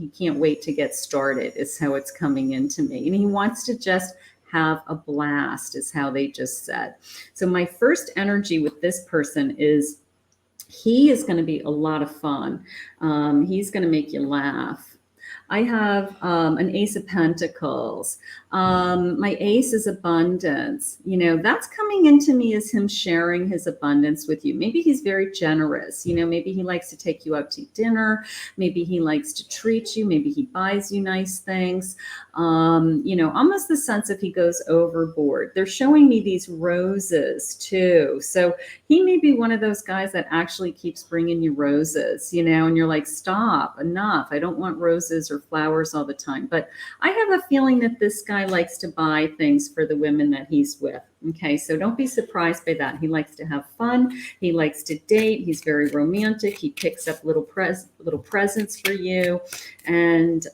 can't wait to get started is how it's coming into me. And he wants to just have a blast is how they just said. So my first energy with this person is he is going to be a lot of fun. He's going to make you laugh. I have an Ace of Pentacles. My ace is abundance. You know, that's coming into me as him sharing his abundance with you. Maybe he's very generous. You know, maybe he likes to take you out to dinner. Maybe he likes to treat you. Maybe he buys you nice things. You know, almost the sense of he goes overboard. They're showing me these roses too. So he may be one of those guys that actually keeps bringing you roses, you know, and you're like, stop, enough. I don't want roses or flowers all the time. But I have a feeling that this guy likes to buy things for the women that he's with. Okay, so don't be surprised by that. He likes to have fun. He likes to date. He's very romantic. He picks up little presents for you. And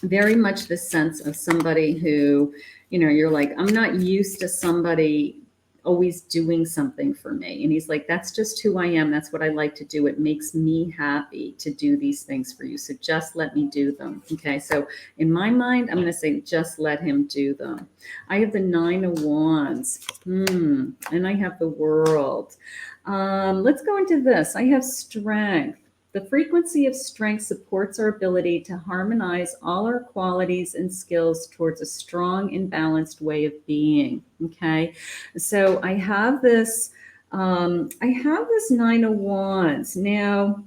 very much the sense of somebody who, you know, you're like, I'm not used to somebody always doing something for me. And he's like, that's just who I am. That's what I like to do. It makes me happy to do these things for you. So just let me do them. Okay. So in my mind, I'm going to say, just let him do them. I have the 9 of Wands. And I have the World. Let's go into this. I have strength. The frequency of strength supports our ability to harmonize all our qualities and skills towards a strong and balanced way of being. Okay, so I have this 9 of Wands. Now,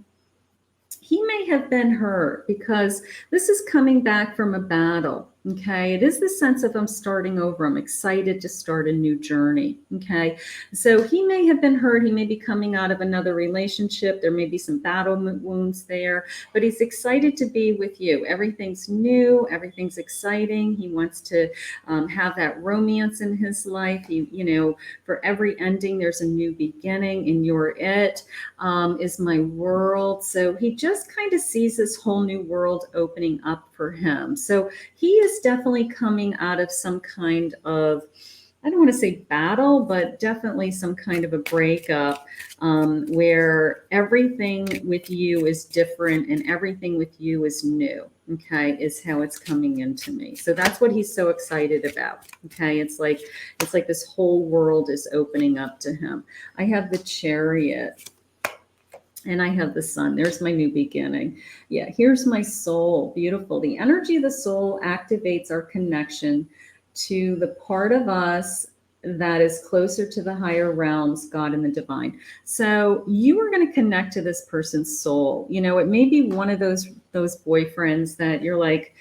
he may have been hurt because this is coming back from a battle. Okay, it is the sense of I'm starting over. I'm excited to start a new journey. Okay, so he may have been hurt. He may be coming out of another relationship. There may be some battle wounds there, but he's excited to be with you. Everything's new. Everything's exciting. He wants to have that romance in his life. He, you know, for every ending, there's a new beginning, and you're it. Is my world. So he just kind of sees this whole new world opening up for him. So he is definitely coming out of some kind of, I don't want to say battle, but definitely some kind of a breakup where everything with you is different and everything with you is new. Okay, is how it's coming into me. So that's what he's so excited about. Okay, it's like this whole world is opening up to him. I have the Chariot. And I have the Sun. There's my new beginning. Yeah, here's my soul. Beautiful. The energy of the soul activates our connection to the part of us that is closer to the higher realms, God and the divine. So you are going to connect to this person's soul. You know, it may be one of those boyfriends that you're like,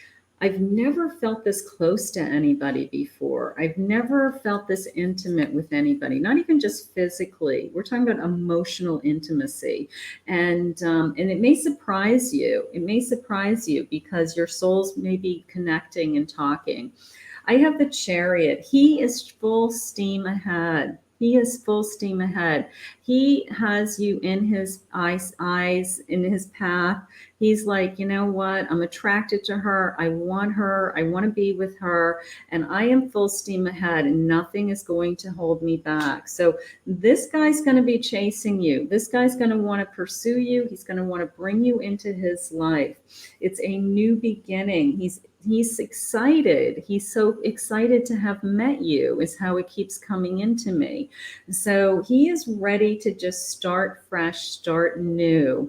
I've never felt this close to anybody before. I've never felt this intimate with anybody, not even just physically. We're talking about emotional intimacy. And it may surprise you. It may surprise you because your souls may be connecting and talking. I have the Chariot. He is full steam ahead. He is full steam ahead. He has you in his eyes, in his path. He's like, you know what? I'm attracted to her. I want her. I want to be with her. And I am full steam ahead, and nothing is going to hold me back. So this guy's going to be chasing you. This guy's going to want to pursue you. He's going to want to bring you into his life. It's a new beginning. He's excited. He's so excited to have met you, is how it keeps coming into me. So he is ready to just start fresh, start new.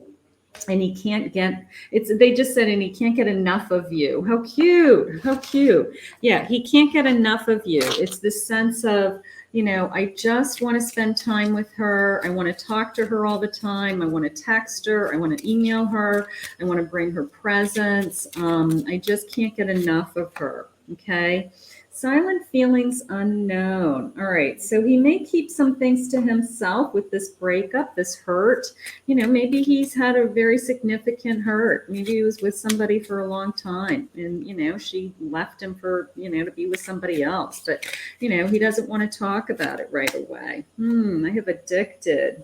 And he can't get, they just said, and he can't get enough of you. How cute. How cute. Yeah, he can't get enough of you. It's this sense of, I just want to spend time with her. I want to talk to her all the time. I want to text her. I want to email her. I want to bring her presents. I just can't get enough of her. Okay. Silent feelings unknown. All right. So he may keep some things to himself with this breakup, this hurt. Maybe he's had a very significant hurt. Maybe he was with somebody for a long time and, she left him for, to be with somebody else. But, he doesn't want to talk about it right away. I have addicted.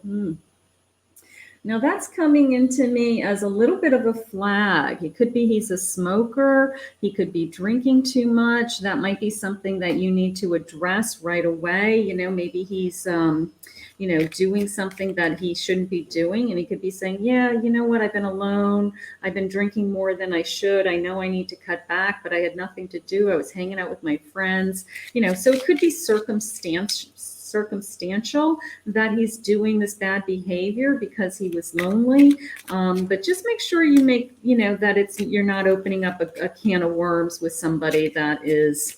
Now that's coming into me as a little bit of a flag. It could be he's a smoker. He could be drinking too much. That might be something that you need to address right away. Maybe he's, doing something that he shouldn't be doing. And he could be saying, yeah, you know what? I've been alone. I've been drinking more than I should. I know I need to cut back, but I had nothing to do. I was hanging out with my friends, so it could be circumstantial that he's doing this bad behavior because he was lonely. But just make sure you make, that you're not opening up a can of worms with somebody that is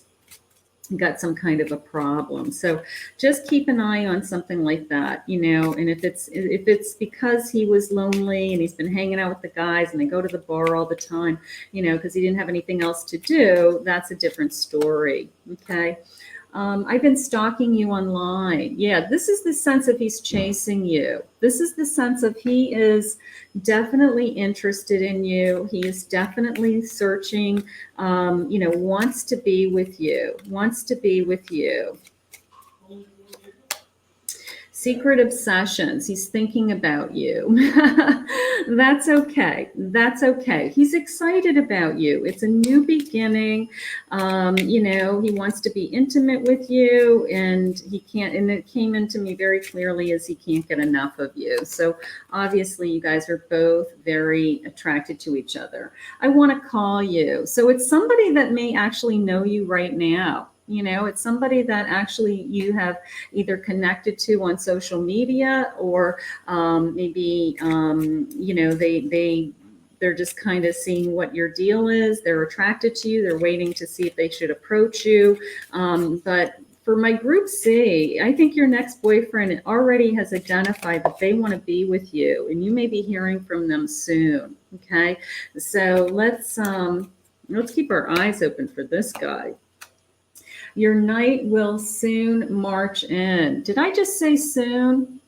got some kind of a problem. So just keep an eye on something like that, and if it's because he was lonely and he's been hanging out with the guys and they go to the bar all the time, because he didn't have anything else to do, that's a different story. Okay. I've been stalking you online. Yeah, this is the sense of he's chasing you. This is the sense of he is definitely interested in you. He is definitely searching, wants to be with you, Secret obsessions. He's thinking about you. That's okay. That's okay. He's excited about you. It's a new beginning. He wants to be intimate with you, and he can't, and it came into me very clearly as he can't get enough of you. So obviously you guys are both very attracted to each other. I want to call you. So it's somebody that may actually know you right now. It's somebody that actually you have either connected to on social media, or maybe, they're just kind of seeing what your deal is. They're attracted to you. They're waiting to see if they should approach you. But for my group C, I think your next boyfriend already has identified that they want to be with you, and you may be hearing from them soon. Okay. So let's keep our eyes open for this guy. Your night will soon march in. Did I just say soon?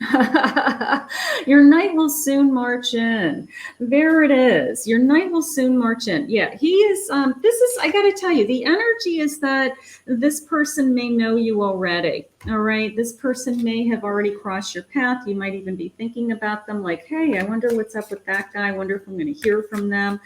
Your night will soon march in. There it is. Your night will soon march in. Yeah, he is, I got to tell you, the energy is that this person may know you already. All right. This person may have already crossed your path. You might even be thinking about them like, hey, I wonder what's up with that guy. I wonder if I'm going to hear from them.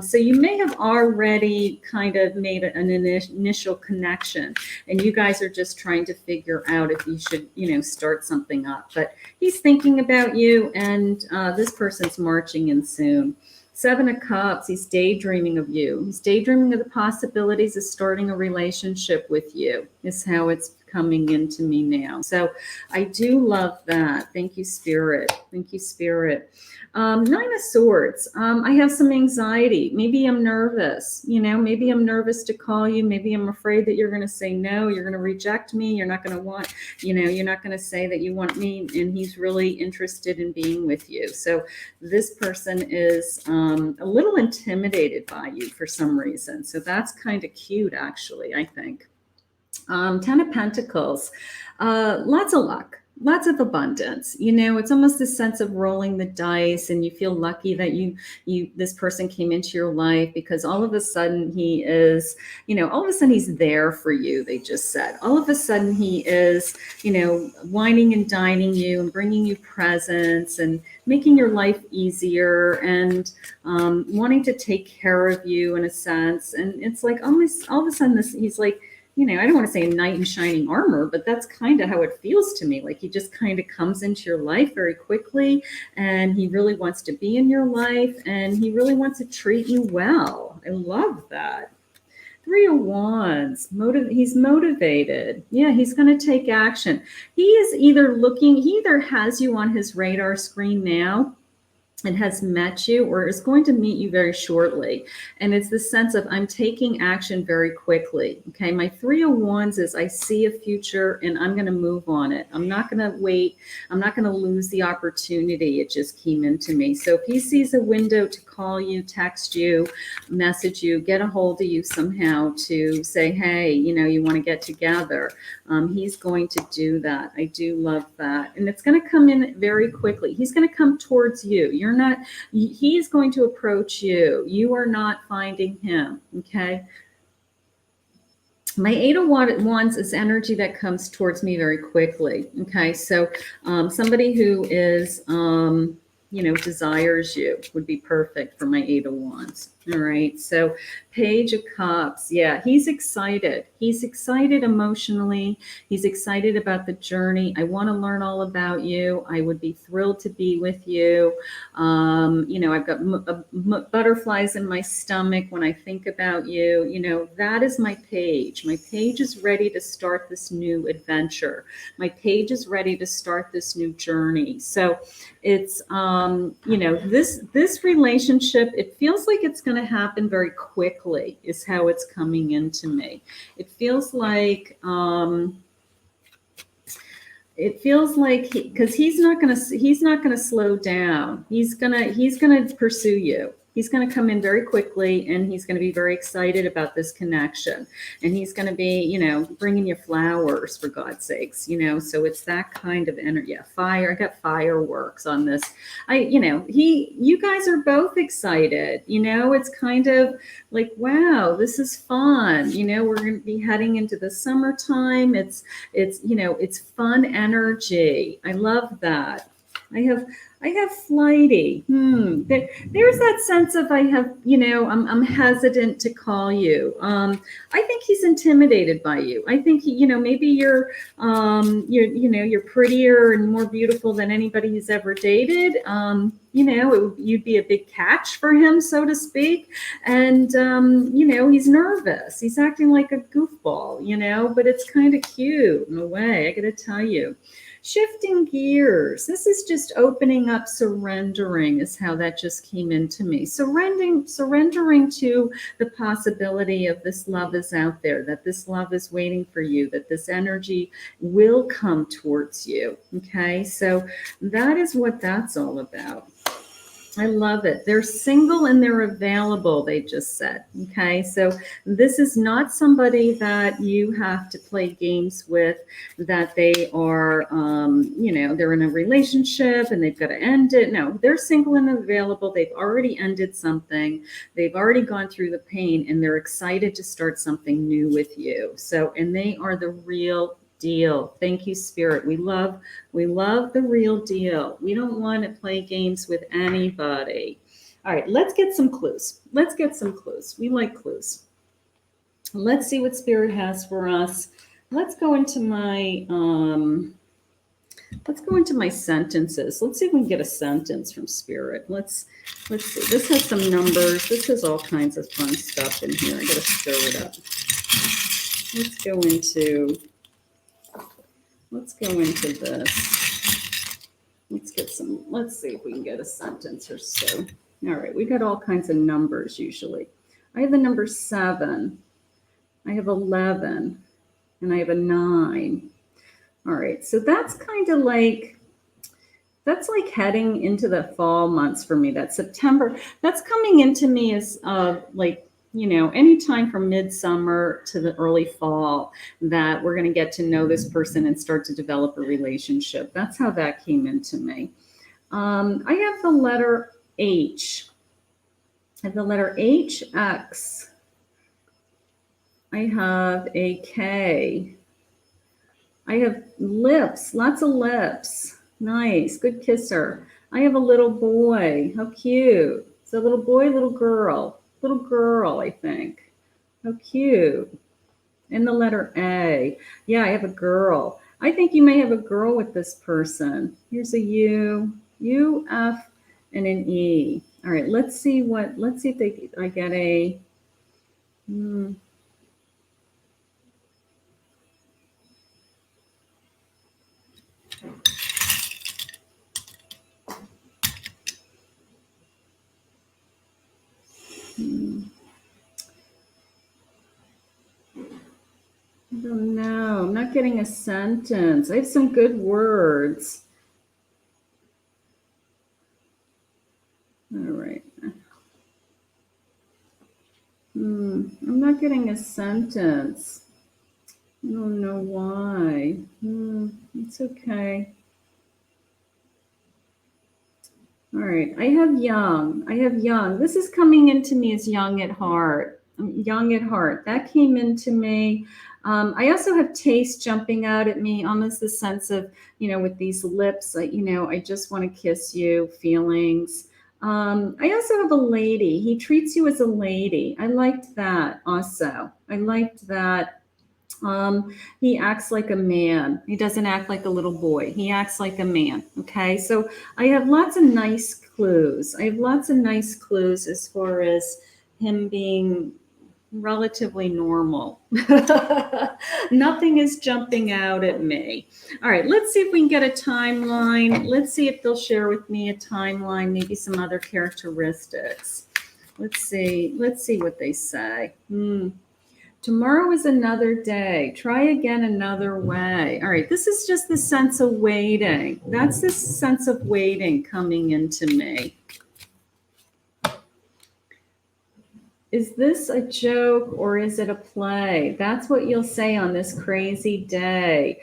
So you may have already kind of made an initial connection, and you guys are just trying to figure out if you should, start something up. But he's thinking about you, and this person's marching in soon. 7 of Cups, he's daydreaming of you. He's daydreaming of the possibilities of starting a relationship with you, is how it's coming into me now. So I do love that. Thank you, Spirit. Thank you, Spirit. Nine of Swords. I have some anxiety. Maybe I'm nervous. Maybe I'm nervous to call you. Maybe I'm afraid that you're going to say no. You're going to reject me. You're not going to want, you're not going to say that you want me. And he's really interested in being with you. So this person is a little intimidated by you for some reason. So that's kind of cute, actually, I think. 10 of Pentacles. Lots of luck. Lots of abundance. It's almost this sense of rolling the dice, and you feel lucky that this person came into your life, because all of a sudden he is, all of a sudden he's there for you. They just said, all of a sudden he is, wining and dining you and bringing you presents and making your life easier and wanting to take care of you in a sense. And it's like almost all of a sudden he's like, I don't want to say a knight in shining armor, but that's kind of how it feels to me. Like he just kind of comes into your life very quickly, and he really wants to be in your life, and he really wants to treat you well. I love that. 3 of Wands. He's motivated. Yeah, he's going to take action. He either has you on his radar screen now and has met you, or is going to meet you very shortly. And it's the sense of, I'm taking action very quickly. Okay. My 3 of Wands is, I see a future and I'm going to move on it. I'm not going to wait. I'm not going to lose the opportunity. It just came into me. So if he sees a window to call you, text you, message you, get a hold of you somehow to say, hey, you want to get together, he's going to do that. I do love that. And it's going to come in very quickly. He's going to come towards you. He's going to approach you. You are not finding him. Okay. My 8 of Wands is energy that comes towards me very quickly. Okay. So, somebody who is, desires you would be perfect for my 8 of Wands. All right. So Page of Cups. Yeah, he's excited. He's excited emotionally. He's excited about the journey. I want to learn all about you. I would be thrilled to be with you. I've got butterflies in my stomach when I think about you. That is my Page. My Page is ready to start this new adventure. My Page is ready to start this new journey. So it's, this relationship, it feels like it's going to happen very quickly, is how it's coming into me. It feels like, because he's not going to slow down. He's going to pursue you. He's going to come in very quickly, and he's going to be very excited about this connection. And he's going to be, bringing you flowers, for God's sakes, so it's that kind of energy. Yeah, fire. I got fireworks on this. You guys are both excited. It's kind of like, wow, this is fun. We're going to be heading into the summertime. It's fun energy. I love that. I have flighty. There's that sense of I'm hesitant to call you. I think he's intimidated by you. I think maybe you're prettier and more beautiful than anybody he's ever dated. You'd be a big catch for him, so to speak. And he's nervous. He's acting like a goofball, but it's kind of cute in a way. I got to tell you. Shifting gears. This is just opening up, surrendering is how that just came into me. Surrendering to the possibility of this love is out there, that this love is waiting for you, that this energy will come towards you. Okay, so that is what that's all about. I love it. They're single and they're available, they just said. Okay, so this is not somebody that you have to play games with, that they are, they're in a relationship and they've got to end it. No, they're single and available. They've already ended something. They've already gone through the pain, and they're excited to start something new with you. So, and they are the real deal. Thank you, Spirit. We love the real deal. We don't want to play games with anybody. All right, let's get some clues. We like clues. Let's see what Spirit has for us. Let's go into my sentences. Let's see if we can get a sentence from Spirit. Let's see. This has some numbers. This has all kinds of fun stuff in here. I gotta stir it up. Let's go into Let's go into this. Let's see if we can get a sentence or so. All right, we got all kinds of numbers usually. I have the number 7. I have 11. And I have a 9. All right, so that's kind of like, that's like heading into the fall months for me. That September, that's coming into me as like, you know, anytime from midsummer to the early fall that we're going to get to know this person and start to develop a relationship. That's how that came into me. I have the letter H. I have the letter H, X. I have a K. I have lips, lots of lips. Nice, good kisser. I have a little boy. How cute. It's a little boy, little girl. Little girl, I think. How cute. And the letter A. Yeah, I have a girl. I think you may have a girl with this person. Here's a U, U, F, and an E. All right, let's see if I get a, I don't know. I'm not getting a sentence. I have some good words. All right. I'm not getting a sentence. I don't know why. It's okay. All right. I have young. I have young. This is coming into me as young at heart. I'm young at heart. That came into me. I also have taste jumping out at me, almost the sense of, you know, with these lips, like, you know, I just want to kiss you, feelings. I also have a lady. He treats you as a lady. I liked that also. I liked that. He acts like a man. He doesn't act like a little boy. He acts like a man. Okay. So I have lots of nice clues. I have lots of nice clues as far as him being relatively normal. Nothing is jumping out at me. All right, let's see if we can get a timeline. Let's see if they'll share with me a timeline, maybe some other characteristics. Let's see what they say. Tomorrow is another day. Try again another way. All right, this is just the sense of waiting. That's this sense of waiting coming into me. Is this a joke or is it a play? That's what you'll say on this crazy day.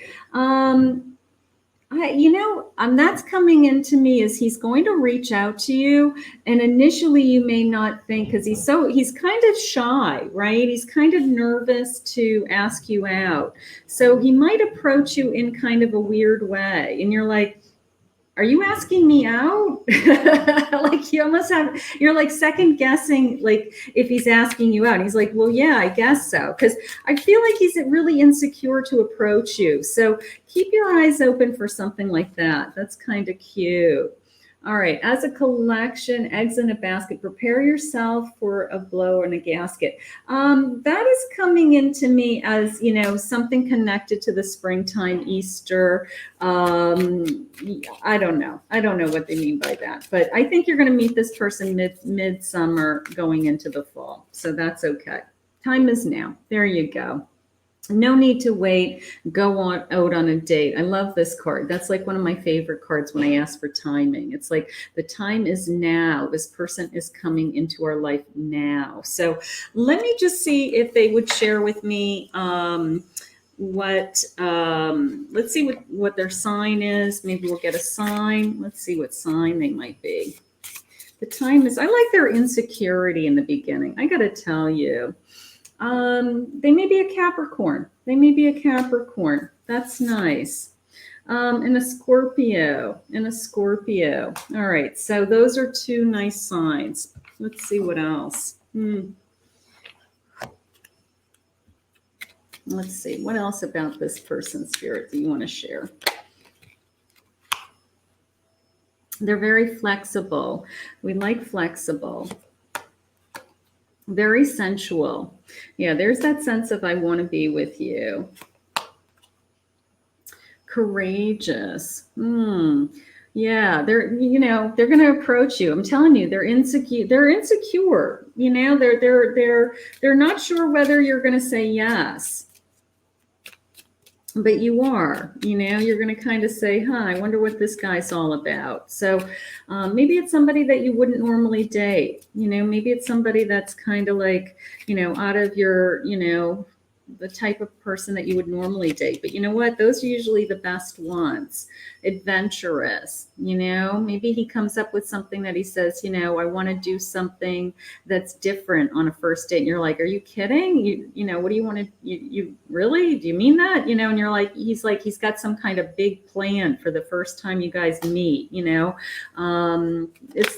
That's coming into me is he's going to reach out to you, and initially you may not think, because he's kind of shy, right? He's kind of nervous to ask you out. So he might approach you in kind of a weird way, and you're like, are you asking me out? Like you're like second guessing, like if he's asking you out. He's like, well, yeah, I guess so. Because I feel like he's really insecure to approach you. So keep your eyes open for something like that. That's kind of cute. All right, as a collection, eggs in a basket, prepare yourself for a blow in a gasket. That is coming into me as, you know, something connected to the springtime, Easter. I don't know what they mean by that, but I think you're going to meet this person midsummer going into the fall. So that's okay. Time is now. There you go. No need to wait. Go out on a date. I love this card. That's like one of my favorite cards when I ask for timing. It's like the time is now. This person is coming into our life now. So let me just see if they would share with me let's see what their sign is. Maybe we'll get a sign. Let's see what sign they might be. The time is, I like their insecurity in the beginning. I got to tell you. They may be a Capricorn. That's nice. And a Scorpio. All right. So those are two nice signs. Let's see what else. Let's see. What else about this person's spirit do you want to share? They're very flexible. We like flexible. Very sensual. Yeah, there's that sense of I want to be with you. Courageous. Yeah, they're going to approach you. I'm telling you, they're insecure. They're insecure. They're not sure whether you're going to say yes. But you are, you're going to kind of say, I wonder what this guy's all about. So maybe it's somebody that you wouldn't normally date. Maybe it's somebody that's kind of like, out of your, the type of person that you would normally date. But you know what? Those are usually the best ones. Adventurous, maybe he comes up with something that he says, I want to do something that's different on a first date. And you're like, are you kidding? What do you want to, you really, do you mean that? And you're like, he's got some kind of big plan for the first time you guys meet,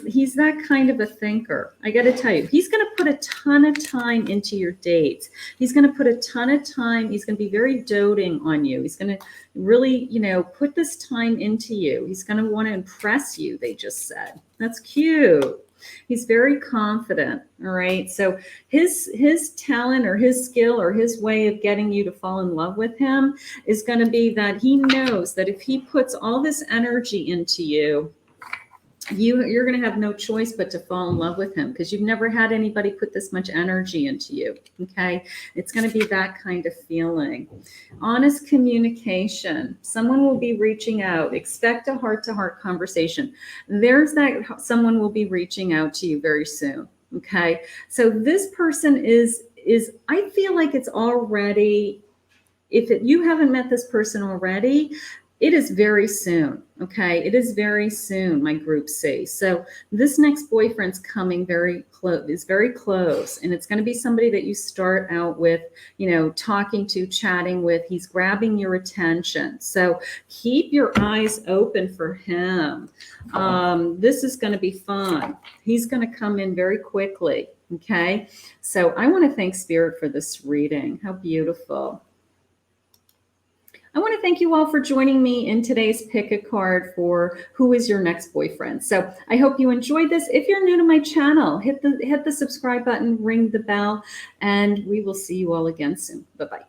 he's that kind of a thinker. I got to tell you, he's going to put a ton of time into your dates. He's going to put a ton of time. He's going to be very doting on you. He's going to really, put this time into you. He's going to want to impress you, they just said. That's cute. He's very confident. All right. So his talent or his skill or his way of getting you to fall in love with him is going to be that he knows that if he puts all this energy into you, you're going to have no choice but to fall in love with him, because you've never had anybody put this much energy into you. Okay. It's going to be that kind of feeling. Honest communication. Someone will be reaching out. Expect a heart-to-heart conversation. There's that someone will be reaching out to you very soon. Okay. So this person is I feel like it's already, you haven't met this person already, it is very soon. Okay. It is very soon, my group C. So this next boyfriend's coming very close, is very close. And it's going to be somebody that you start out with, talking to, chatting with. He's grabbing your attention. So keep your eyes open for him. This is going to be fun. He's going to come in very quickly. Okay. So I want to thank Spirit for this reading. How beautiful. I want to thank you all for joining me in today's pick a card for who is your next boyfriend. So I hope you enjoyed this. If you're new to my channel, hit the subscribe button, ring the bell, and we will see you all again soon. Bye-bye.